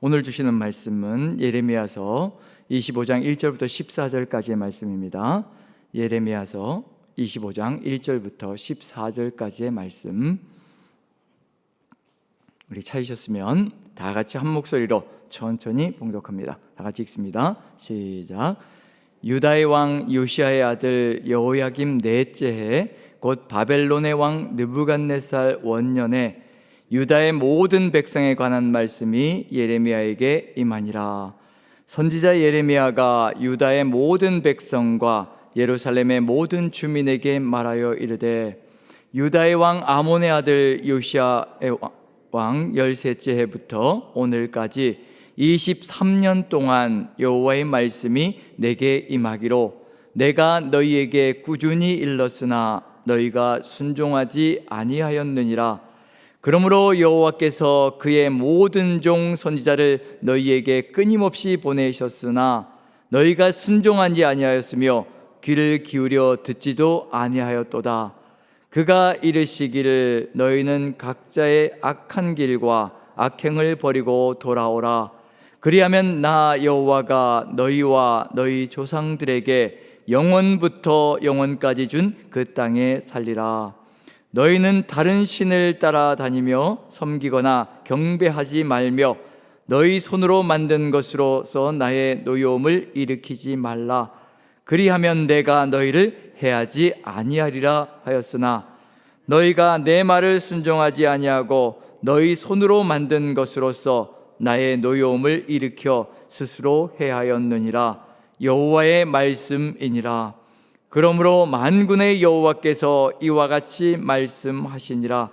오늘 주시는 말씀은 예레미야서 25장 1절부터 14절까지의 말씀입니다. 예레미야서 25장 1절부터 14절까지의 말씀, 우리 찾으셨으면 다 같이 한 목소리로 천천히 봉독합니다. 다 같이 읽습니다. 시작. 유다의 왕 요시야의 아들 여호야김 넷째 해 곧 바벨론의 왕 느부갓네살 원년에 유다의 모든 백성에 관한 말씀이 예레미야에게 임하니라. 선지자 예레미야가 유다의 모든 백성과 예루살렘의 모든 주민에게 말하여 이르되, 유다의 왕 아몬의 아들 요시야의 왕 13째 해부터 오늘까지 23년 동안 여호와의 말씀이 내게 임하기로 내가 너희에게 꾸준히 일렀으나 너희가 순종하지 아니하였느니라. 그러므로 여호와께서 그의 모든 종 선지자를 너희에게 끊임없이 보내셨으나 너희가 순종하지 아니하였으며 귀를 기울여 듣지도 아니하였도다. 그가 이르시기를 너희는 각자의 악한 길과 악행을 버리고 돌아오라. 그리하면 나 여호와가 너희와 너희 조상들에게 영원부터 영원까지 준 그 땅에 살리라. 너희는 다른 신을 따라다니며 섬기거나 경배하지 말며 너희 손으로 만든 것으로서 나의 노여움을 일으키지 말라. 그리하면 내가 너희를 해하지 아니하리라 하였으나 너희가 내 말을 순종하지 아니하고 너희 손으로 만든 것으로서 나의 노여움을 일으켜 스스로 해하였느니라. 여호와의 말씀이니라. 그러므로 만군의 여호와께서 이와 같이 말씀하시니라.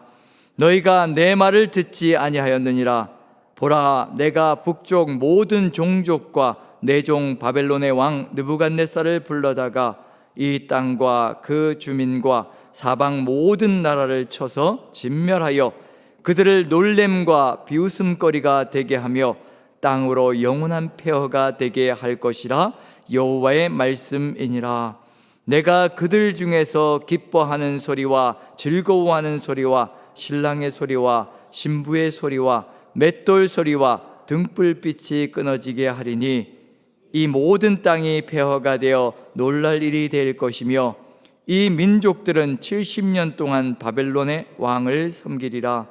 너희가 내 말을 듣지 아니하였느니라. 보라, 내가 북쪽 모든 종족과 내 종 바벨론의 왕 느부갓네살을 불러다가 이 땅과 그 주민과 사방 모든 나라를 쳐서 진멸하여 그들을 놀램과 비웃음거리가 되게 하며 땅으로 영원한 폐허가 되게 할 것이라. 여호와의 말씀이니라. 내가 그들 중에서 기뻐하는 소리와 즐거워하는 소리와 신랑의 소리와 신부의 소리와 맷돌 소리와 등불빛이 끊어지게 하리니 이 모든 땅이 폐허가 되어 놀랄 일이 될 것이며 이 민족들은 70년 동안 바벨론의 왕을 섬기리라.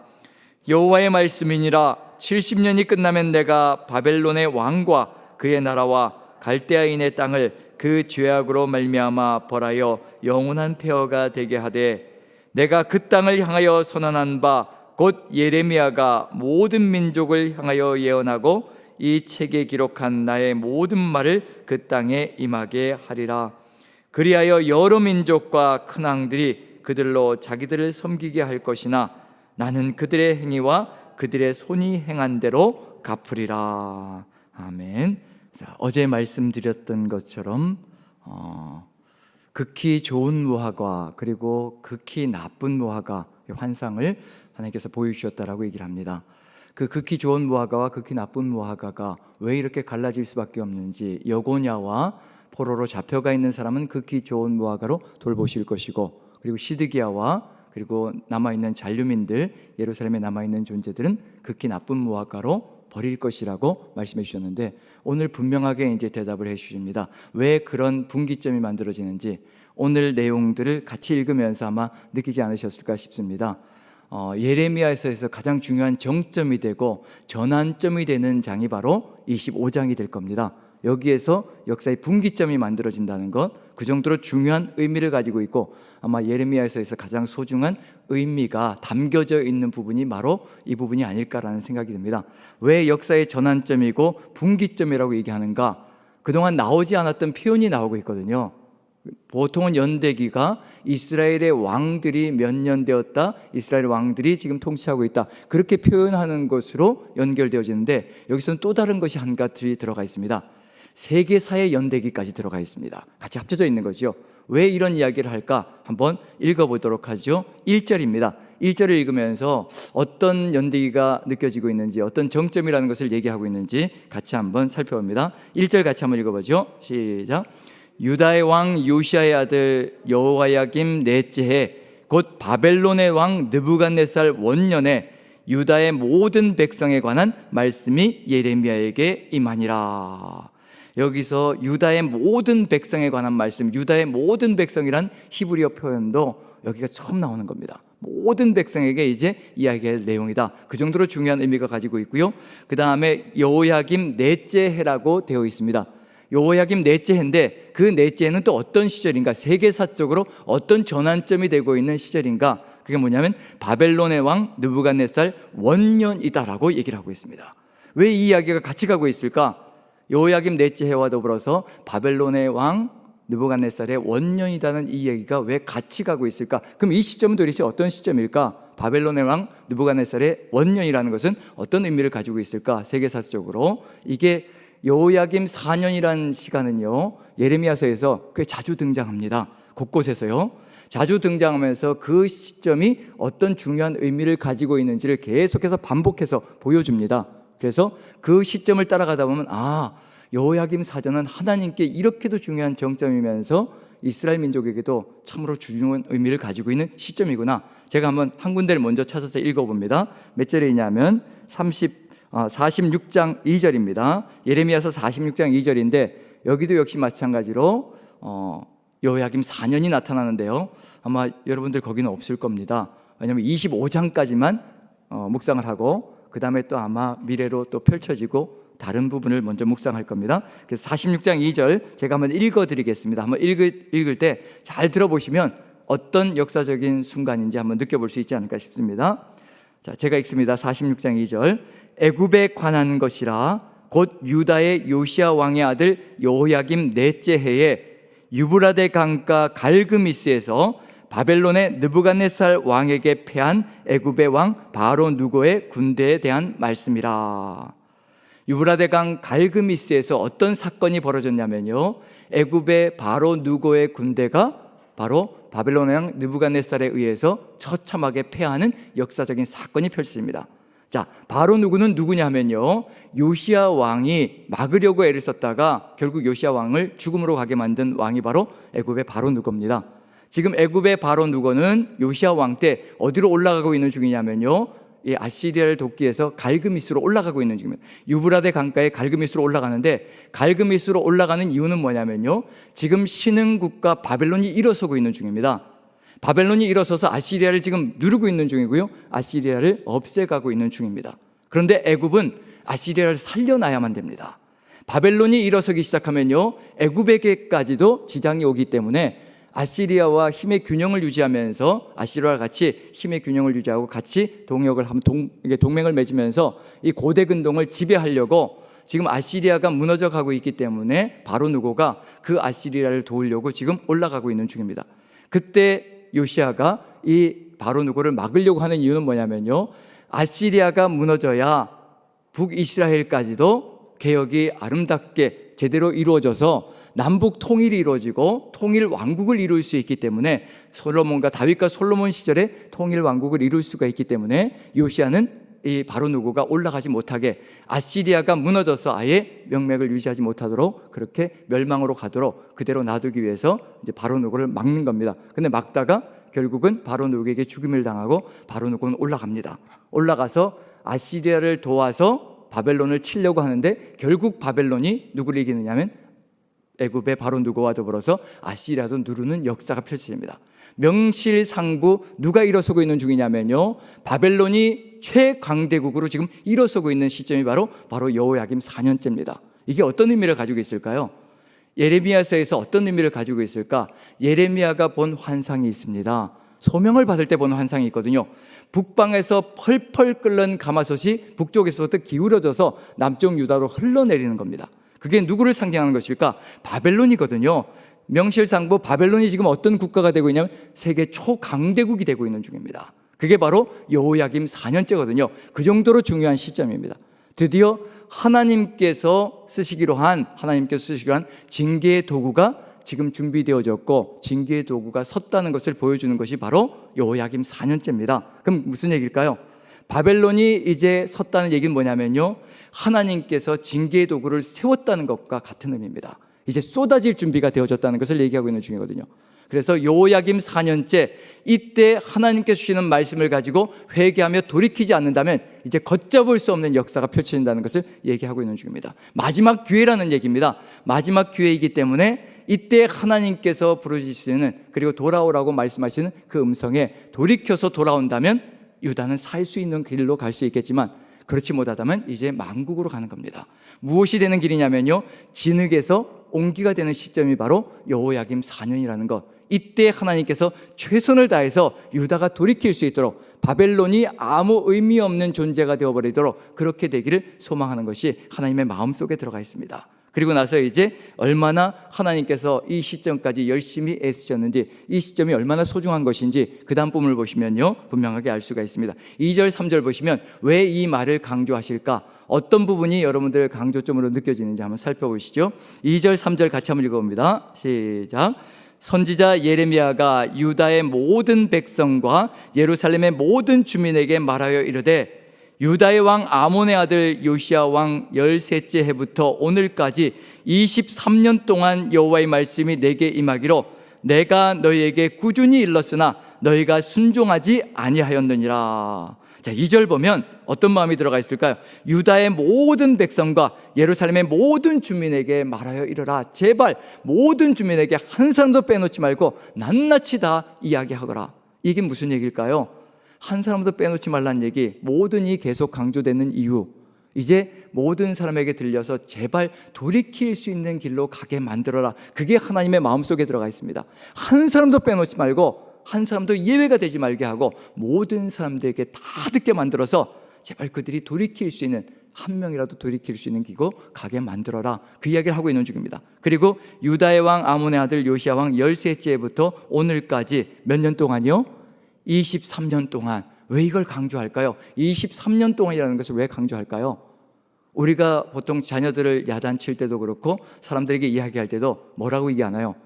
여호와의 말씀이니라. 70년이 끝나면 내가 바벨론의 왕과 그의 나라와 갈대아인의 땅을 그 죄악으로 말미암아 벌하여 영원한 폐허가 되게 하되 내가 그 땅을 향하여 선언한 바 곧 예레미야가 모든 민족을 향하여 예언하고 이 책에 기록한 나의 모든 말을 그 땅에 임하게 하리라. 그리하여 여러 민족과 큰 왕들이 그들로 자기들을 섬기게 할 것이나 나는 그들의 행위와 그들의 손이 행한 대로 갚으리라. 아멘. 자, 어제 말씀드렸던 것처럼 극히 좋은 무화과 그리고 극히 나쁜 무화과 환상을 하나님께서 보여주셨다라고 얘기를 합니다. 그 극히 좋은 무화과와 극히 나쁜 무화과가 왜 이렇게 갈라질 수밖에 없는지, 여고냐와 포로로 잡혀가 있는 사람은 극히 좋은 무화과로 돌보실 것이고, 그리고 시드기야와 그리고 남아있는 잔류민들, 예루살렘에 남아있는 존재들은 극히 나쁜 무화과로 버릴 것이라고 말씀해 주셨는데, 오늘 분명하게 이제 대답을 해 주십니다. 왜 그런 분기점이 만들어지는지 오늘 내용들을 같이 읽으면서 아마 느끼지 않으셨을까 싶습니다. 예레미야에서 가장 중요한 정점이 되고 전환점이 되는 장이 바로 25장이 될 겁니다. 여기에서 역사의 분기점이 만들어진다는 것, 그 정도로 중요한 의미를 가지고 있고, 아마 예레미야에서 가장 소중한 의미가 담겨져 있는 부분이 바로 이 부분이 아닐까라는 생각이 듭니다. 왜 역사의 전환점이고 분기점이라고 얘기하는가? 그동안 나오지 않았던 표현이 나오고 있거든요. 보통은 연대기가 이스라엘의 왕들이 몇 년 되었다, 이스라엘 왕들이 지금 통치하고 있다, 그렇게 표현하는 것으로 연결되어지는데, 여기서는 또 다른 것이 한 가지 들어가 있습니다. 세계사의 연대기까지 들어가 있습니다. 같이 합쳐져 있는 거죠. 왜 이런 이야기를 할까? 한번 읽어보도록 하죠. 1절입니다. 1절을 읽으면서 어떤 연대기가 느껴지고 있는지, 어떤 정점이라는 것을 얘기하고 있는지 같이 한번 살펴봅니다. 1절 같이 한번 읽어보죠. 시작. 유다의 왕 요시야의 아들 여호야김 넷째 해 곧 바벨론의 왕 느부갓네살 원년에 유다의 모든 백성에 관한 말씀이 예레미야에게 임하니라. 여기서 유다의 모든 백성에 관한 말씀, 유다의 모든 백성이란 히브리어 표현도 여기가 처음 나오는 겁니다. 모든 백성에게 이제 이야기할 내용이다. 그 정도로 중요한 의미가 가지고 있고요. 그 다음에 여호야김 넷째 해라고 되어 있습니다. 여호야김 넷째 해인데 그 넷째 해는 또 어떤 시절인가, 세계사적으로 어떤 전환점이 되고 있는 시절인가, 그게 뭐냐면 바벨론의 왕 느부갓네살 원년이다라고 얘기를 하고 있습니다. 왜 이 이야기가 같이 가고 있을까? 여호야김 넷째 해와 더불어서 바벨론의 왕 느부갓네살의 원년이라는 이 얘기가 왜 같이 가고 있을까? 그럼 이 시점은 도대체 어떤 시점일까? 바벨론의 왕 느부갓네살의 원년이라는 것은 어떤 의미를 가지고 있을까? 세계사적으로 이게 여호야김 4년이라는 시간은요, 예레미야서에서 꽤 자주 등장합니다. 곳곳에서요 자주 등장하면서 그 시점이 어떤 중요한 의미를 가지고 있는지를 계속해서 반복해서 보여줍니다. 그래서 그 시점을 따라가다 보면 여호야김 사전은 하나님께 이렇게도 중요한 정점이면서 이스라엘 민족에게도 참으로 중요한 의미를 가지고 있는 시점이구나. 제가 한번 한 군데를 먼저 찾아서 읽어봅니다. 몇 절에 있냐면 46장 2절입니다. 예레미야서 46장 2절인데 여기도 역시 마찬가지로 여호야김 4년이 나타나는데요, 아마 여러분들 거기는 없을 겁니다. 왜냐하면 25장까지만 묵상을 하고 그 다음에 또 아마 미래로 또 펼쳐지고 다른 부분을 먼저 묵상할 겁니다. 그래서 46장 2절 제가 한번 읽어드리겠습니다. 한번 읽을 때 잘 들어보시면 어떤 역사적인 순간인지 한번 느껴볼 수 있지 않을까 싶습니다. 자, 제가 읽습니다. 46장 2절. 애굽에 관한 것이라 곧 유다의 요시야 왕의 아들 여호야김 넷째 해에 유브라데 강가 갈그미스에서 바벨론의 느부갓네살 왕에게 패한 애굽의 왕 바로 누고의 군대에 대한 말씀이라. 유브라데 강 갈그미스에서 어떤 사건이 벌어졌냐면요, 애굽의 바로 누고의 군대가 바로 바벨론의 왕 느부갓네살에 의해서 처참하게 패하는 역사적인 사건이 펼쳐집니다. 자, 바로 누구는 누구냐 하면요, 요시야 왕이 막으려고 애를 썼다가 결국 요시야 왕을 죽음으로 가게 만든 왕이 바로 애굽의 바로 누고입니다. 지금 애굽의 바로 누고는 요시야 왕 때 어디로 올라가고 있는 중이냐면요, 이 아시리아를 돕기 위해서 갈그미스로 올라가고 있는 중입니다. 유브라데 강가에 갈그미스로 올라가는데, 갈그미스로 올라가는 이유는 뭐냐면요, 지금 신흥 국가 바벨론이 일어서고 있는 중입니다. 바벨론이 일어서서 아시리아를 지금 누르고 있는 중이고요, 아시리아를 없애가고 있는 중입니다. 그런데 애굽은 아시리아를 살려놔야만 됩니다. 바벨론이 일어서기 시작하면요, 애굽에게까지도 지장이 오기 때문에 아시리아와 힘의 균형을 유지하면서, 아시리아와 같이 힘의 균형을 유지하고 같이 동맹을 맺으면서 이 고대 근동을 지배하려고 지금 아시리아가 무너져 가고 있기 때문에 바로 누고가 그 아시리아를 도우려고 지금 올라가고 있는 중입니다. 그때 요시야가 이 바로 누고를 막으려고 하는 이유는 뭐냐면요, 아시리아가 무너져야 북이스라엘까지도 개혁이 아름답게 제대로 이루어져서 남북 통일이 이루어지고 통일 왕국을 이룰 수 있기 때문에, 솔로몬과 다윗과 솔로몬 시절에 통일 왕국을 이룰 수가 있기 때문에 요시야는 이 바로 누고가 올라가지 못하게, 아시리아가 무너져서 아예 명맥을 유지하지 못하도록 그렇게 멸망으로 가도록 그대로 놔두기 위해서 이제 바로 누고를 막는 겁니다. 근데 막다가 결국은 바로 누고에게 죽임을 당하고 바로 누고는 올라갑니다. 올라가서 아시리아를 도와서 바벨론을 치려고 하는데 결국 바벨론이 누구를 이기느냐면 애굽의 바로 누고와 더불어서 아시리아도 누르는 역사가 펼쳐집니다. 명실상부 누가 일어서고 있는 중이냐면요, 바벨론이 최강대국으로 지금 일어서고 있는 시점이 바로 여호야김 4년째입니다. 이게 어떤 의미를 가지고 있을까요? 예레미야서에서 어떤 의미를 가지고 있을까? 예레미야가 본 환상이 있습니다. 소명을 받을 때 본 환상이 있거든요. 북방에서 펄펄 끓는 가마솥이 북쪽에서부터 기울어져서 남쪽 유다로 흘러내리는 겁니다. 그게 누구를 상징하는 것일까? 바벨론이거든요. 명실상부 바벨론이 지금 어떤 국가가 되고 있냐면 세계 초강대국이 되고 있는 중입니다. 그게 바로 여호야김 4년째거든요. 그 정도로 중요한 시점입니다. 드디어 하나님께서 쓰시기로 한 징계의 도구가 지금 준비되어졌고, 징계의 도구가 섰다는 것을 보여주는 것이 바로 여호야김 4년째입니다. 그럼 무슨 얘기일까요? 바벨론이 이제 섰다는 얘기는 뭐냐면요, 하나님께서 징계의 도구를 세웠다는 것과 같은 의미입니다. 이제 쏟아질 준비가 되어졌다는 것을 얘기하고 있는 중이거든요. 그래서 여호야김 4년째 이때 하나님께서 주시는 말씀을 가지고 회개하며 돌이키지 않는다면 이제 걷잡을 수 없는 역사가 펼쳐진다는 것을 얘기하고 있는 중입니다. 마지막 기회라는 얘기입니다. 마지막 기회이기 때문에 이때 하나님께서 부르시는, 그리고 돌아오라고 말씀하시는 그 음성에 돌이켜서 돌아온다면 유다는 살 수 있는 길로 갈 수 있겠지만, 그렇지 못하다면 이제 만국으로 가는 겁니다. 무엇이 되는 길이냐면요, 진흙에서 옹기가 되는 시점이 바로 여호야김 4년이라는 것. 이때 하나님께서 최선을 다해서 유다가 돌이킬 수 있도록, 바벨론이 아무 의미 없는 존재가 되어버리도록 그렇게 되기를 소망하는 것이 하나님의 마음속에 들어가 있습니다. 그리고 나서 이제 얼마나 하나님께서 이 시점까지 열심히 애쓰셨는지, 이 시점이 얼마나 소중한 것인지 그 다음 부분을 보시면요 분명하게 알 수가 있습니다. 2절 3절 보시면 왜 이 말을 강조하실까, 어떤 부분이 여러분들 강조점으로 느껴지는지 한번 살펴보시죠. 2절 3절 같이 한번 읽어봅니다. 시작. 선지자 예레미야가 유다의 모든 백성과 예루살렘의 모든 주민에게 말하여 이르되, 유다의 왕 아몬의 아들 요시야 왕 13째 해부터 오늘까지 23년 동안 여호와의 말씀이 내게 임하기로 내가 너희에게 꾸준히 일렀으나 너희가 순종하지 아니하였느니라. 자, 2절 보면 어떤 마음이 들어가 있을까요? 유다의 모든 백성과 예루살렘의 모든 주민에게 말하여 이르라. 제발 모든 주민에게 한 사람도 빼놓지 말고 낱낱이 다 이야기하거라. 이게 무슨 얘기일까요? 한 사람도 빼놓지 말라는 얘기, 모든이 계속 강조되는 이유, 이제 모든 사람에게 들려서 제발 돌이킬 수 있는 길로 가게 만들어라. 그게 하나님의 마음속에 들어가 있습니다. 한 사람도 빼놓지 말고 한 사람도 예외가 되지 말게 하고 모든 사람들에게 다 듣게 만들어서 제발 그들이 돌이킬 수 있는, 한 명이라도 돌이킬 수 있는 길로 가게 만들어라. 그 이야기를 하고 있는 중입니다. 그리고 유다의 왕 아몬의 아들 요시야 왕 13째 해부터 오늘까지 몇 년 동안이요? 23년 동안. 왜 이걸 강조할까요? 23년 동안이라는 것을 왜 강조할까요? 우리가 보통 자녀들을 야단칠 때도 그렇고 사람들에게 이야기할 때도 뭐라고 얘기하나요?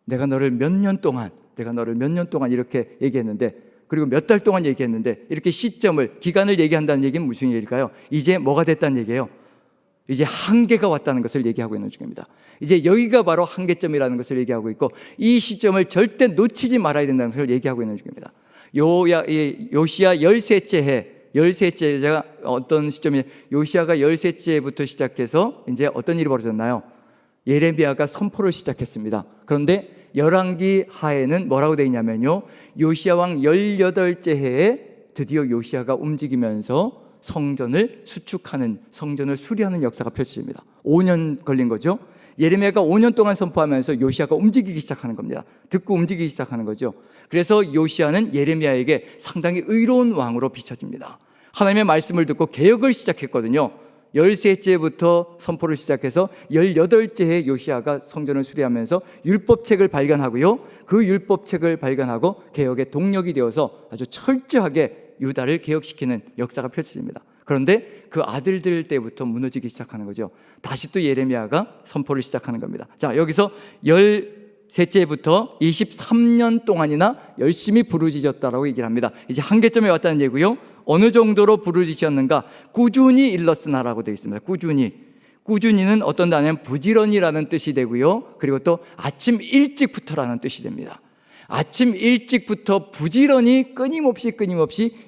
내가 너를 몇 년 동안 이렇게 얘기했는데, 그리고 몇 달 동안 얘기했는데, 이렇게 시점을, 기간을 얘기한다는 얘기는 무슨 얘기일까요? 이제 뭐가 됐다는 얘기예요? 이제 한계가 왔다는 것을 얘기하고 있는 중입니다. 이제 여기가 바로 한계점이라는 것을 얘기하고 있고, 이 시점을 절대 놓치지 말아야 된다는 것을 얘기하고 있는 중입니다. 요시야 13째 해, 13째가 어떤 시점이냐, 요시야가 13째부터 시작해서 이제 어떤 일이 벌어졌나요? 예레미야가 선포를 시작했습니다. 그런데 열왕기 하에는 뭐라고 되어 있냐면요, 요시야 왕 18째 해에 드디어 요시야가 움직이면서 성전을 수축하는, 성전을 수리하는 역사가 펼쳐집니다. 5년 걸린 거죠. 예레미야가 5년 동안 선포하면서 요시야가 움직이기 시작하는 겁니다. 듣고 움직이기 시작하는 거죠. 그래서 요시야는 예레미야에게 상당히 의로운 왕으로 비춰집니다. 하나님의 말씀을 듣고 개혁을 시작했거든요. 13째부터 선포를 시작해서 18째에 요시야가 성전을 수리하면서 율법책을 발견하고요, 그 율법책을 발견하고 개혁의 동력이 되어서 아주 철저하게 유다를 개혁시키는 역사가 펼쳐집니다. 그런데 그 아들들 때부터 무너지기 시작하는 거죠. 다시 또 예레미야가 선포를 시작하는 겁니다. 자, 여기서 13째부터 23년 동안이나 열심히 부르짖었다라고 얘기를 합니다. 이제 한계점에 왔다는 얘기고요. 어느 정도로 부르짖었는가? 꾸준히 일렀으나라고 되어 있습니다. 꾸준히는 어떤 단어냐면 부지런히라는 뜻이 되고요, 그리고 또 아침 일찍부터라는 뜻이 됩니다. 아침 일찍부터 부지런히 끊임없이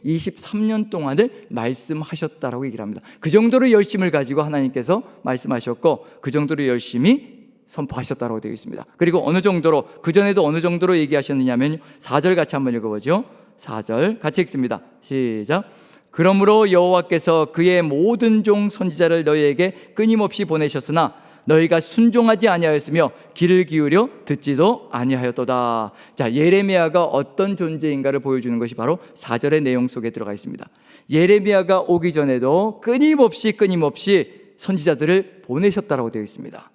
23년 동안을 말씀하셨다라고 얘기를 합니다. 그 정도로 열심을 가지고 하나님께서 말씀하셨고, 그 정도로 열심히 선포하셨다고 되어 있습니다. 그리고 어느 정도로, 그전에도 어느 정도로 얘기하셨느냐면 4절 같이 한번 읽어보죠. 4절 같이 읽습니다. 시작. 그러므로 여호와께서 그의 모든 종 선지자를 너희에게 끊임없이 보내셨으나 너희가 순종하지 아니하였으며 귀를 기울여 듣지도 아니하였도다. 자, 예레미야가 어떤 존재인가를 보여주는 것이 바로 4절의 내용 속에 들어가 있습니다. 예레미야가 오기 전에도 끊임없이 선지자들을 보내셨다라고 되어 있습니다.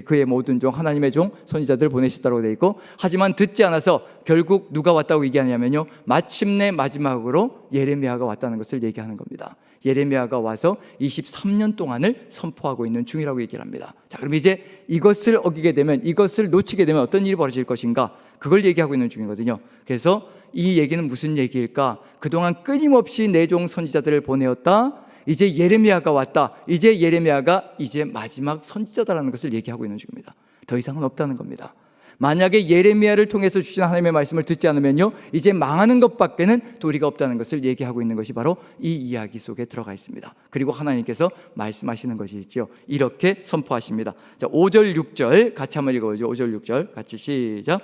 그의 모든 종, 하나님의 종 선지자들을 보내셨다고 되어 있고, 하지만 듣지 않아서 결국 누가 왔다고 얘기하냐면요, 마침내 마지막으로 예레미야가 왔다는 것을 얘기하는 겁니다. 예레미야가 와서 23년 동안을 선포하고 있는 중이라고 얘기를 합니다. 자, 그럼 이제 이것을 어기게 되면, 이것을 놓치게 되면 어떤 일이 벌어질 것인가, 그걸 얘기하고 있는 중이거든요. 그래서 이 얘기는 무슨 얘기일까? 그동안 끊임없이 내 종 선지자들을 보내었다, 이제 예레미야가 왔다, 예레미야가 이제 마지막 선지자다라는 것을 얘기하고 있는 중입니다. 더 이상은 없다는 겁니다. 만약에 예레미야를 통해서 주신 하나님의 말씀을 듣지 않으면요, 이제 망하는 것밖에는 도리가 없다는 것을 얘기하고 있는 것이 바로 이 이야기 속에 들어가 있습니다. 그리고 하나님께서 말씀하시는 것이 있죠. 이렇게 선포하십니다. 자, 5절 6절 같이 한번 읽어보죠. 5절 6절 같이 시작.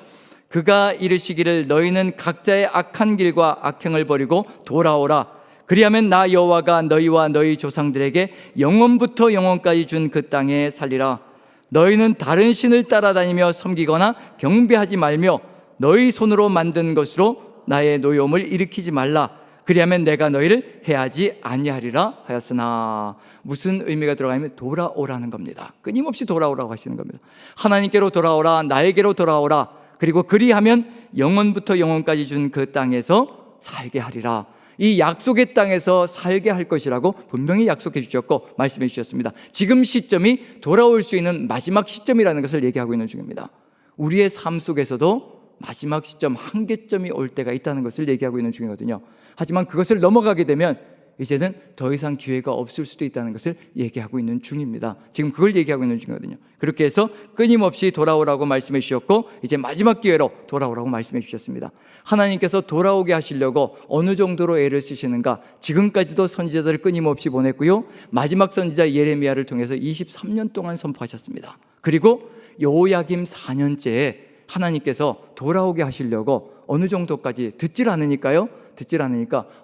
그가 이르시기를 너희는 각자의 악한 길과 악행을 버리고 돌아오라. 그리하면 나 여호와가 너희와 너희 조상들에게 영원부터 영원까지 준 그 땅에 살리라. 너희는 다른 신을 따라다니며 섬기거나 경배하지 말며 너희 손으로 만든 것으로 나의 노여움을 일으키지 말라. 그리하면 내가 너희를 해하지 아니하리라 하였으나. 무슨 의미가 들어가냐면 돌아오라는 겁니다. 끊임없이 돌아오라고 하시는 겁니다. 하나님께로 돌아오라, 나에게로 돌아오라. 그리고 그리하면 영원부터 영원까지 준 그 땅에서 살게 하리라. 이 약속의 땅에서 살게 할 것이라고 분명히 약속해 주셨고 말씀해 주셨습니다. 지금 시점이 돌아올 수 있는 마지막 시점이라는 것을 얘기하고 있는 중입니다. 우리의 삶 속에서도 마지막 시점, 한계점이 올 때가 있다는 것을 얘기하고 있는 중이거든요. 하지만 그것을 넘어가게 되면 이제는 더 이상 기회가 없을 수도 있다는 것을 얘기하고 있는 중입니다. 지금 그걸 얘기하고 있는 중이거든요. 그렇게 해서 끊임없이 돌아오라고 말씀해 주셨고 이제 마지막 기회로 돌아오라고 말씀해 주셨습니다. 하나님께서 돌아오게 하시려고 어느 정도로 애를 쓰시는가? 지금까지도 선지자들을 끊임없이 보냈고요, 마지막 선지자 예레미야를 통해서 23년 동안 선포하셨습니다. 그리고 여호야김 4년째에 하나님께서 돌아오게 하시려고 어느 정도까지 듣질 않으니까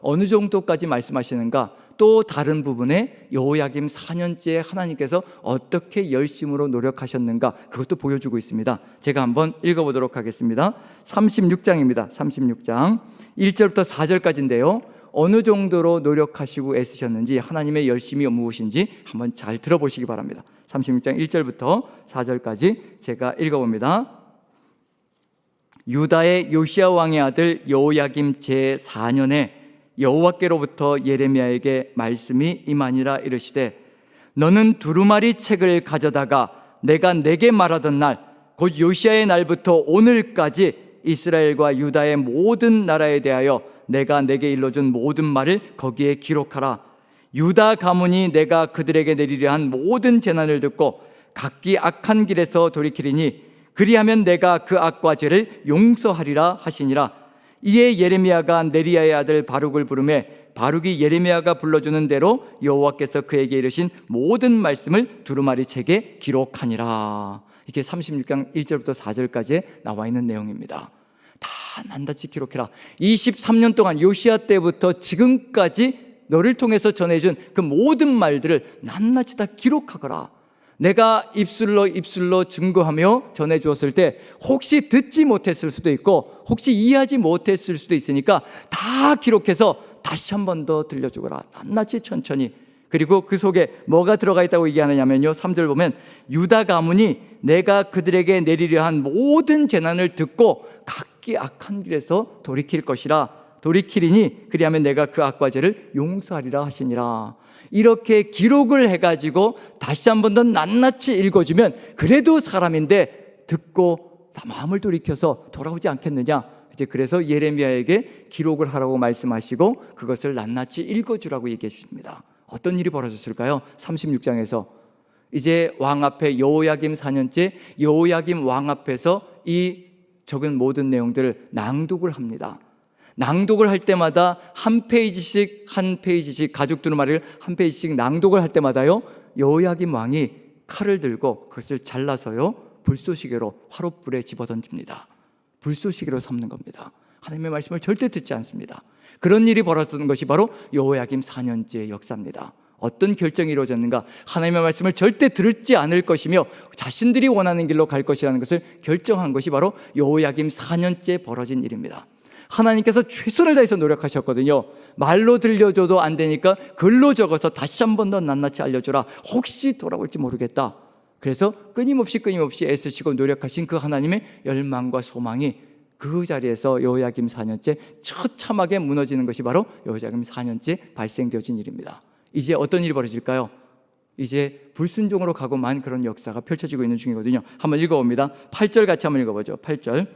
어느 정도까지 말씀하시는가? 또 다른 부분에 여호야김 4년째에 하나님께서 어떻게 열심으로 노력하셨는가? 그것도 보여주고 있습니다. 제가 한번 읽어보도록 하겠습니다. 36장입니다. 36장 1절부터 4절까지인데요, 어느 정도로 노력하시고 애쓰셨는지, 하나님의 열심이 무엇인지 한번 잘 들어보시기 바랍니다. 36장 1절부터 4절까지 제가 읽어봅니다. 유다의 요시야 왕의 아들 여호야김 제4년에 여호와께로부터 예레미야에게 말씀이 임하니라. 이르시되 너는 두루마리 책을 가져다가 내가 내게 말하던 날, 곧 요시야의 날부터 오늘까지 이스라엘과 유다의 모든 나라에 대하여 내가 내게 일러준 모든 말을 거기에 기록하라. 유다 가문이 내가 그들에게 내리려 한 모든 재난을 듣고 각기 악한 길에서 돌이키리니 그리하면 내가 그 악과 죄를 용서하리라 하시니라. 이에 예레미야가 네리야의 아들 바룩을 부르매 바룩이 예레미야가 불러주는 대로 여호와께서 그에게 이르신 모든 말씀을 두루마리 책에 기록하니라. 이게 36장 1절부터 4절까지 나와 있는 내용입니다. 다 낱낱이 기록해라. 23년 동안 요시야 때부터 지금까지 너를 통해서 전해준 그 모든 말들을 낱낱이 다 기록하거라. 내가 입술로 증거하며 전해주었을 때 혹시 듣지 못했을 수도 있고 혹시 이해하지 못했을 수도 있으니까 다 기록해서 다시 한 번 더 들려주거라. 낱낱이 천천히. 그리고 그 속에 뭐가 들어가 있다고 얘기하느냐면요, 3절 보면 유다 가문이 내가 그들에게 내리려 한 모든 재난을 듣고 각기 악한 길에서 돌이킬 것이라. 돌이키리니 그리하면 내가 그 악과 죄를 용서하리라 하시니라. 이렇게 기록을 해가지고 다시 한 번 더 낱낱이 읽어주면 그래도 사람인데 듣고 다 마음을 돌이켜서 돌아오지 않겠느냐. 이제 그래서 예레미야에게 기록을 하라고 말씀하시고 그것을 낱낱이 읽어주라고 얘기해 주십니다. 어떤 일이 벌어졌을까요? 36장에서 이제 왕 앞에 여호야김 4년째 여호야김 왕 앞에서 이 적은 모든 내용들을 낭독을 합니다. 낭독을 할 때마다 한 페이지씩 가죽 두루마리를 한 페이지씩 낭독을 할 때마다요, 여호야김 왕이 칼을 들고 그것을 잘라서요 불쏘시개로 화롯불에 집어던집니다. 불쏘시개로 삶는 겁니다. 하나님의 말씀을 절대 듣지 않습니다. 그런 일이 벌어졌던 것이 바로 여호야김 4년째의 역사입니다. 어떤 결정이 이루어졌는가? 하나님의 말씀을 절대 들지 않을 것이며 자신들이 원하는 길로 갈 것이라는 것을 결정한 것이 바로 여호야김 4년째 벌어진 일입니다. 하나님께서 최선을 다해서 노력하셨거든요. 말로 들려줘도 안 되니까 글로 적어서 다시 한 번 더 낱낱이 알려줘라. 혹시 돌아올지 모르겠다. 그래서 끊임없이 애쓰시고 노력하신 그 하나님의 열망과 소망이 그 자리에서 여호야김 4년째 처참하게 무너지는 것이 바로 여호야김 4년째 발생되어진 일입니다. 이제 어떤 일이 벌어질까요? 이제 불순종으로 가고만 그런 역사가 펼쳐지고 있는 중이거든요. 한번 읽어봅니다. 8절 같이 한번 읽어보죠. 8절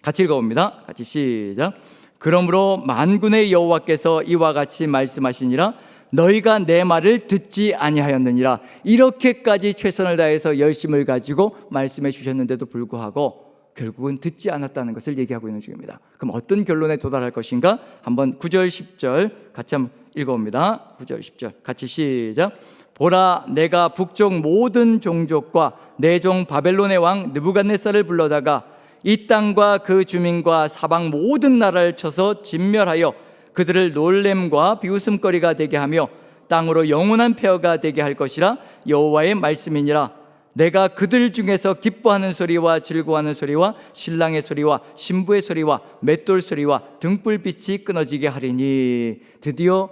같이 읽어봅니다. 같이 시작. 그러므로 만군의 여호와께서 이와 같이 말씀하시니라. 너희가 내 말을 듣지 아니하였느니라. 이렇게까지 최선을 다해서 열심을 가지고 말씀해 주셨는데도 불구하고 결국은 듣지 않았다는 것을 얘기하고 있는 중입니다. 그럼 어떤 결론에 도달할 것인가? 한번 9절 10절 같이 한번 읽어봅니다. 9절 10절 같이 시작. 보라, 내가 북쪽 모든 종족과 내 종 바벨론의 왕 느부갓네살을 불러다가 이 땅과 그 주민과 사방 모든 나라를 쳐서 진멸하여 그들을 놀램과 비웃음거리가 되게 하며 땅으로 영원한 폐허가 되게 할 것이라 여호와의 말씀이니라. 내가 그들 중에서 기뻐하는 소리와 즐거워하는 소리와 신랑의 소리와 신부의 소리와 맷돌 소리와 등불빛이 끊어지게 하리니. 드디어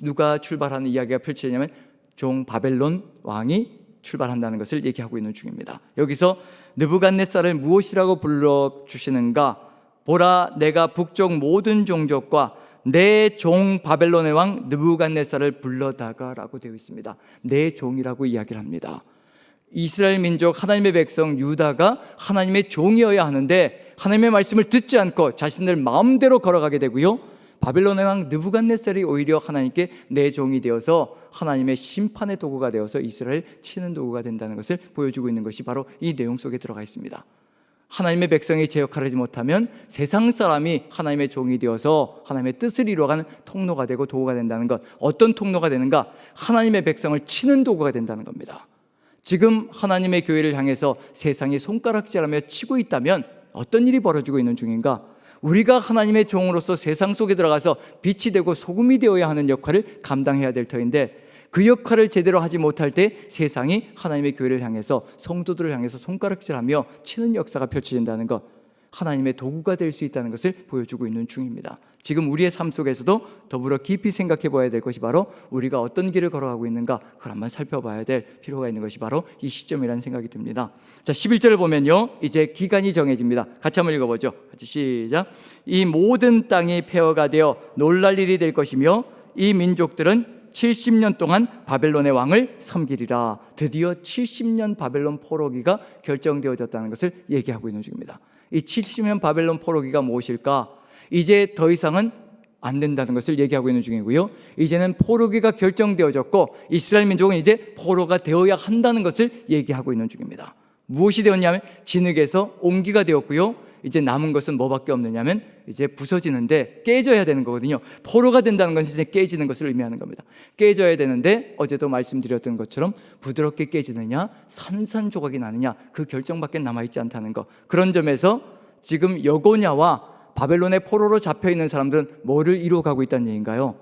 누가 출발하는 이야기가 펼쳐지냐면 종 바벨론 왕이 출발한다는 것을 얘기하고 있는 중입니다. 여기서 느부갓네살을 무엇이라고 불러주시는가? 보라, 내가 북쪽 모든 종족과 내 종 바벨론의 왕 느부갓네살을 불러다가라고 되어 있습니다. 내 종이라고 이야기를 합니다. 이스라엘 민족 하나님의 백성 유다가 하나님의 종이어야 하는데 하나님의 말씀을 듣지 않고 자신들 마음대로 걸어가게 되고요, 바벨론의 왕 느부갓네살이 오히려 하나님께 내 종이 되어서 하나님의 심판의 도구가 되어서 이스라엘 치는 도구가 된다는 것을 보여주고 있는 것이 바로 이 내용 속에 들어가 있습니다. 하나님의 백성이 제 역할을 하지 못하면 세상 사람이 하나님의 종이 되어서 하나님의 뜻을 이루어가는 통로가 되고 도구가 된다는 것. 어떤 통로가 되는가? 하나님의 백성을 치는 도구가 된다는 겁니다. 지금 하나님의 교회를 향해서 세상이 손가락질하며 치고 있다면 어떤 일이 벌어지고 있는 중인가? 우리가 하나님의 종으로서 세상 속에 들어가서 빛이 되고 소금이 되어야 하는 역할을 감당해야 될 터인데 그 역할을 제대로 하지 못할 때 세상이 하나님의 교회를 향해서 성도들을 향해서 손가락질하며 치는 역사가 펼쳐진다는 것, 하나님의 도구가 될 수 있다는 것을 보여주고 있는 중입니다. 지금 우리의 삶 속에서도 더불어 깊이 생각해 봐야 될 것이 바로 우리가 어떤 길을 걸어가고 있는가, 그걸 한번 살펴봐야 될 필요가 있는 것이 바로 이 시점이라는 생각이 듭니다. 자, 11절을 보면요, 이제 기간이 정해집니다. 같이 한번 읽어보죠. 같이 시작. 이 모든 땅이 폐허가 되어 놀랄 일이 될 것이며 이 민족들은 70년 동안 바벨론의 왕을 섬기리라. 드디어 70년 바벨론 포로기가 결정되어졌다는 것을 얘기하고 있는 중입니다. 이 70년 바벨론 포로기가 무엇일까? 이제 더 이상은 안 된다는 것을 얘기하고 있는 중이고요, 이제는 포로기가 결정되어졌고 이스라엘 민족은 이제 포로가 되어야 한다는 것을 얘기하고 있는 중입니다. 무엇이 되었냐면 진흙에서 옹기가 되었고요, 이제 남은 것은 뭐밖에 없느냐면 이제 부서지는데 깨져야 되는 거거든요. 포로가 된다는 것은 이제 깨지는 것을 의미하는 겁니다. 깨져야 되는데 어제도 말씀드렸던 것처럼 부드럽게 깨지느냐 산산조각이 나느냐, 그 결정밖에 남아있지 않다는 것. 그런 점에서 지금 여고냐와 바벨론의 포로로 잡혀있는 사람들은 뭐를 이루어가고 있다는 얘기인가요?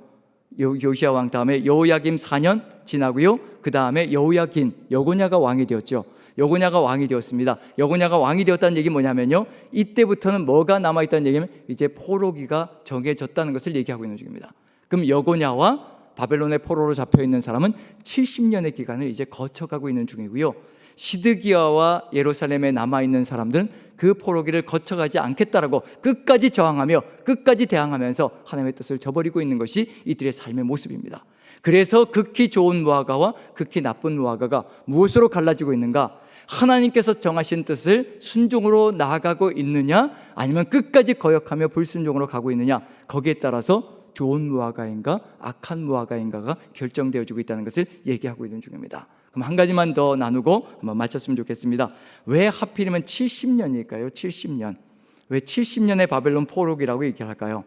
요시야 왕 다음에 여호야김 4년 지나고요, 그 다음에 여고냐가 왕이 되었죠. 여고냐가 왕이 되었습니다. 여고냐가 왕이 되었다는 얘기는 뭐냐면요, 이때부터는 뭐가 남아있다는 얘기면 이제 포로기가 정해졌다는 것을 얘기하고 있는 중입니다. 그럼 여고냐와 바벨론의 포로로 잡혀있는 사람은 70년의 기간을 이제 거쳐가고 있는 중이고요, 시드기야와 예루살렘에 남아있는 사람들은 그 포로기를 거쳐가지 않겠다라고 끝까지 저항하며 끝까지 대항하면서 하나님의 뜻을 저버리고 있는 것이 이들의 삶의 모습입니다. 그래서 극히 좋은 무화과와 극히 나쁜 무화과가 무엇으로 갈라지고 있는가? 하나님께서 정하신 뜻을 순종으로 나아가고 있느냐, 아니면 끝까지 거역하며 불순종으로 가고 있느냐, 거기에 따라서 좋은 무화과인가 악한 무화과인가가 결정되어지고 있다는 것을 얘기하고 있는 중입니다. 그럼 한 가지만 더 나누고 한번 마쳤으면 좋겠습니다. 왜 하필이면 70년일까요? 70년. 왜 70년의 바벨론 포로기라고 얘기할까요?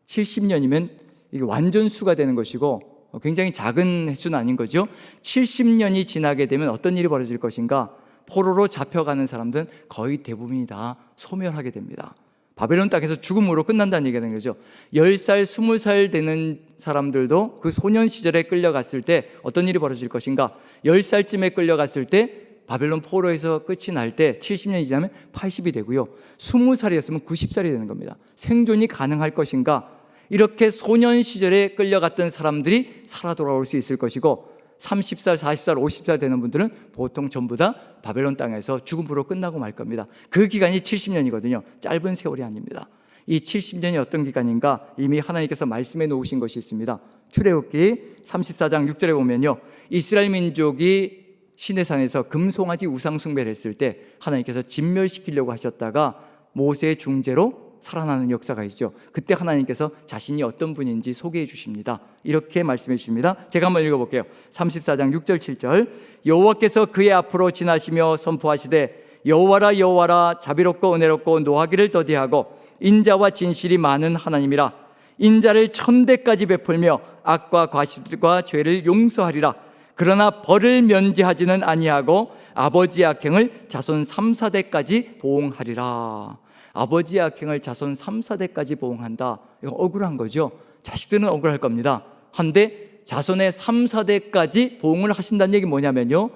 70년이면 이게 완전수가 되는 것이고 굉장히 작은 횟수는 아닌 거죠. 70년이 지나게 되면 어떤 일이 벌어질 것인가? 포로로 잡혀가는 사람들은 거의 대부분이 다 소멸하게 됩니다. 바벨론 땅에서 죽음으로 끝난다는 얘기가 되는 거죠. 10살, 20살 되는 사람들도 그 소년 시절에 끌려갔을 때 어떤 일이 벌어질 것인가? 10살쯤에 끌려갔을 때 바벨론 포로에서 끝이 날 때 70년이 지나면 80이 되고요, 20살이었으면 90살이 되는 겁니다. 생존이 가능할 것인가? 이렇게 소년 시절에 끌려갔던 사람들이 살아 돌아올 수 있을 것이고 30살, 40살, 50살 되는 분들은 보통 전부 다 바벨론 땅에서 죽음으로 끝나고 말 겁니다. 그 기간이 70년이거든요. 짧은 세월이 아닙니다. 이 70년이 어떤 기간인가? 이미 하나님께서 말씀해 놓으신 것이 있습니다. 출애굽기 34장 6절에 보면요, 이스라엘 민족이 시내산에서 금송아지 우상 숭배를 했을 때 하나님께서 진멸시키려고 하셨다가 모세의 중재로 살아나는 역사가 있죠. 그때 하나님께서 자신이 어떤 분인지 소개해 주십니다. 이렇게 말씀해 주십니다. 제가 한번 읽어볼게요. 34장 6절 7절. 여호와께서 그의 앞으로 지나시며 선포하시되 여호와라 여호와라 자비롭고 은혜롭고 노하기를 더디하고 인자와 진실이 많은 하나님이라. 인자를 1000대까지 베풀며 악과 과실과 죄를 용서하리라. 그러나 벌을 면제하지는 아니하고 아버지의 악행을 자손 3, 4대까지 보응하리라. 아버지의 악행을 자손 3, 4대까지 보응한다. 이거 억울한 거죠. 자식들은 억울할 겁니다. 한데 자손의 3, 4대까지 보응을 하신다는 얘기 뭐냐면요,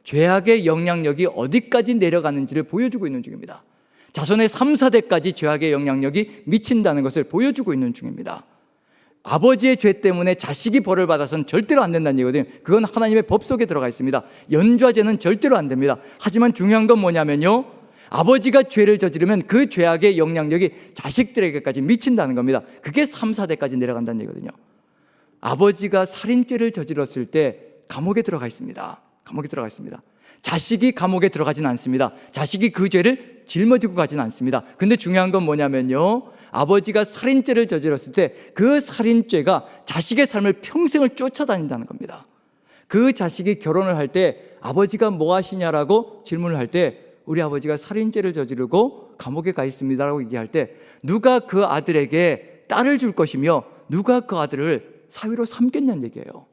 죄악의 영향력이 어디까지 내려가는지를 보여주고 있는 중입니다. 자손의 3, 4대까지 죄악의 영향력이 미친다는 것을 보여주고 있는 중입니다. 아버지의 죄 때문에 자식이 벌을 받아서는 절대로 안 된다는 얘기거든요. 그건 하나님의 법 속에 들어가 있습니다. 연좌제는 절대로 안 됩니다. 하지만 중요한 건 뭐냐면요, 아버지가 죄를 저지르면 그 죄악의 영향력이 자식들에게까지 미친다는 겁니다. 그게 3, 4대까지 내려간다는 얘기거든요. 아버지가 살인죄를 저질렀을 때 감옥에 들어가 있습니다. 감옥에 들어가 있습니다. 자식이 감옥에 들어가지는 않습니다. 자식이 그 죄를 짊어지고 가지는 않습니다. 근데 중요한 건 뭐냐면요, 아버지가 살인죄를 저질렀을 때 그 살인죄가 자식의 삶을 평생을 쫓아다닌다는 겁니다. 그 자식이 결혼을 할 때 아버지가 뭐 하시냐라고 질문을 할 때 우리 아버지가 살인죄를 저지르고 감옥에 가 있습니다라고 얘기할 때 누가 그 아들에게 딸을 줄 것이며 누가 그 아들을 사위로 삼겠냐는 얘기예요.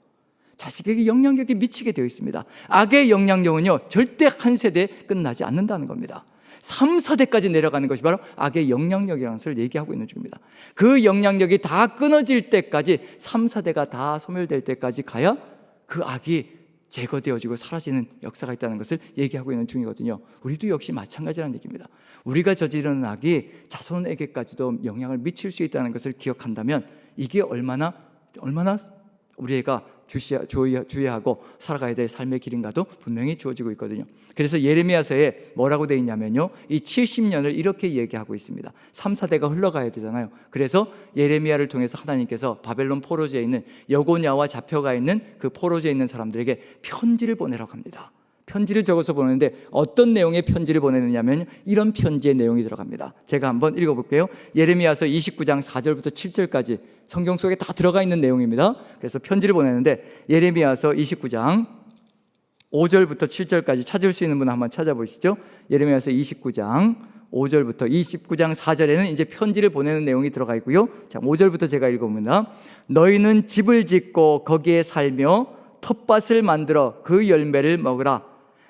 자식에게 영향력이 미치게 되어 있습니다. 악의 영향력은요 절대 한 세대에 끝나지 않는다는 겁니다. 3, 4대까지 내려가는 것이 바로 악의 영향력이라는 것을 얘기하고 있는 중입니다. 그 영향력이 다 끊어질 때까지 3, 4대가 다 소멸될 때까지 가야 그 악이 제거되어지고 사라지는 역사가 있다는 것을 얘기하고 있는 중이거든요. 우리도 역시 마찬가지라는 얘기입니다. 우리가 저지르는 악이 자손에게까지도 영향을 미칠 수 있다는 것을 기억한다면 이게 얼마나 우리가 주의하고 살아가야 될 삶의 길인가도 분명히 주어지고 있거든요. 그래서 예레미야서에 뭐라고 되어 있냐면요, 이 70년을 이렇게 얘기하고 있습니다. 3, 4대가 흘러가야 되잖아요. 그래서 예레미야를 통해서 하나님께서 바벨론 포로지에 있는 여고냐와 잡혀가 있는 그 포로지에 있는 사람들에게 편지를 보내라고 합니다. 편지를 적어서 보내는데 어떤 내용의 편지를 보내느냐면 이런 편지의 내용이 들어갑니다. 제가 한번 읽어볼게요. 예레미야서 29장 4절부터 7절까지 성경 속에 다 들어가 있는 내용입니다. 그래서 편지를 보내는데 예레미야서 29장 5절부터 7절까지 찾을 수 있는 분 한번 찾아보시죠. 예레미야서 29장 5절부터 29장 4절에는 이제 편지를 보내는 내용이 들어가 있고요. 자, 5절부터 제가 읽어봅니다. 너희는 집을 짓고 거기에 살며 텃밭을 만들어 그 열매를 먹으라.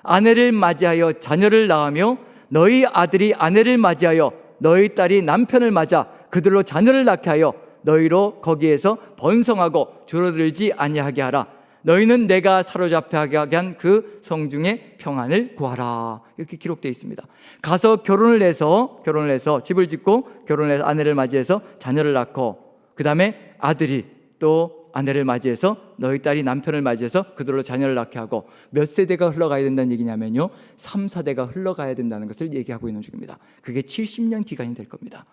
아내를 맞이하여 자녀를 낳으며 너희 아들이 아내를 맞이하여 너희 딸이 남편을 맞아 그들로 자녀를 낳게 하여 너희로 거기에서 번성하고 줄어들지 아니하게 하라. 너희는 내가 사로잡혀 하게 한 그 성중의 평안을 구하라. 이렇게 기록되어 있습니다. 가서 결혼을 해서 집을 짓고 결혼을 해서 아내를 맞이해서 자녀를 낳고 그 다음에 아들이 또 아내를 맞이해서 너희 딸이 남편을 맞이해서 그들로 자녀를 낳게 하고 몇 세대가 흘러가야 된다는 얘기냐면요, 3, 4대가 흘러가야 된다는 것을 얘기하고 있는 중입니다. 그게 70년 기간이 될 겁니다.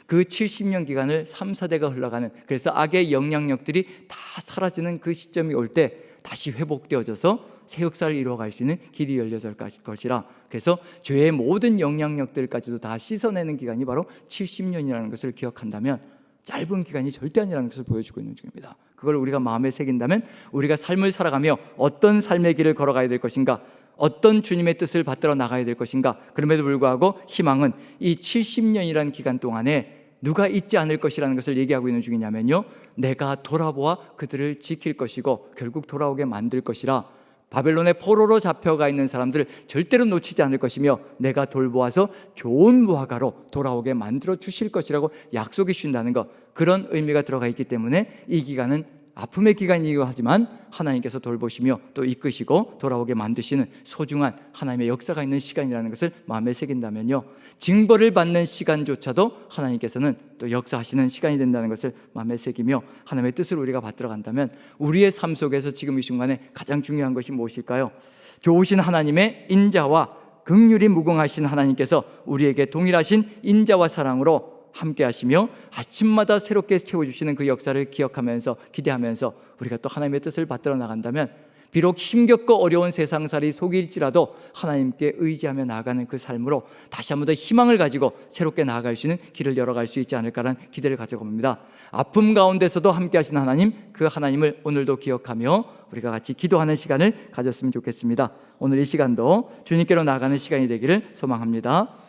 그 70년 기간을 3, 4대가 흘러가는, 그래서 악의 영향력들이 다 사라지는 그 시점이 올 때 다시 회복되어져서 새 역사를 이루어갈 수 있는 길이 열려질 것이라. 그래서 죄의 모든 영향력들까지도 다 씻어내는 기간이 바로 70년이라는 것을 기억한다면 짧은 기간이 절대 아니라는 것을 보여주고 있는 중입니다. 그걸 우리가 마음에 새긴다면 우리가 삶을 살아가며 어떤 삶의 길을 걸어가야 될 것인가, 어떤 주님의 뜻을 받들어 나가야 될 것인가, 그럼에도 불구하고 희망은 이 70년이라는 기간 동안에 누가 있지 않을 것이라는 것을 얘기하고 있는 중이냐면요, 내가 돌아보아 그들을 지킬 것이고 결국 돌아오게 만들 것이라. 바벨론의 포로로 잡혀가 있는 사람들을 절대로 놓치지 않을 것이며 내가 돌보아서 좋은 무화과로 돌아오게 만들어 주실 것이라고 약속해 주신다는 것, 그런 의미가 들어가 있기 때문에 이 기간은 아픔의 기간이기도 하지만 하나님께서 돌보시며 또 이끄시고 돌아오게 만드시는 소중한 하나님의 역사가 있는 시간이라는 것을 마음에 새긴다면요, 징벌을 받는 시간조차도 하나님께서는 또 역사하시는 시간이 된다는 것을 마음에 새기며 하나님의 뜻을 우리가 받들어 간다면 우리의 삶 속에서 지금 이 순간에 가장 중요한 것이 무엇일까요? 좋으신 하나님의 인자와 긍휼이 무궁하신 하나님께서 우리에게 동일하신 인자와 사랑으로 함께 하시며 아침마다 새롭게 채워주시는 그 역사를 기억하면서 기대하면서 우리가 또 하나님의 뜻을 받들어 나간다면 비록 힘겹고 어려운 세상살이 속일지라도 하나님께 의지하며 나아가는 그 삶으로 다시 한번 더 희망을 가지고 새롭게 나아갈 수 있는 길을 열어갈 수 있지 않을까라는 기대를 가져봅니다. 아픔 가운데서도 함께 하신 하나님, 그 하나님을 오늘도 기억하며 우리가 같이 기도하는 시간을 가졌으면 좋겠습니다. 오늘 이 시간도 주님께로 나아가는 시간이 되기를 소망합니다.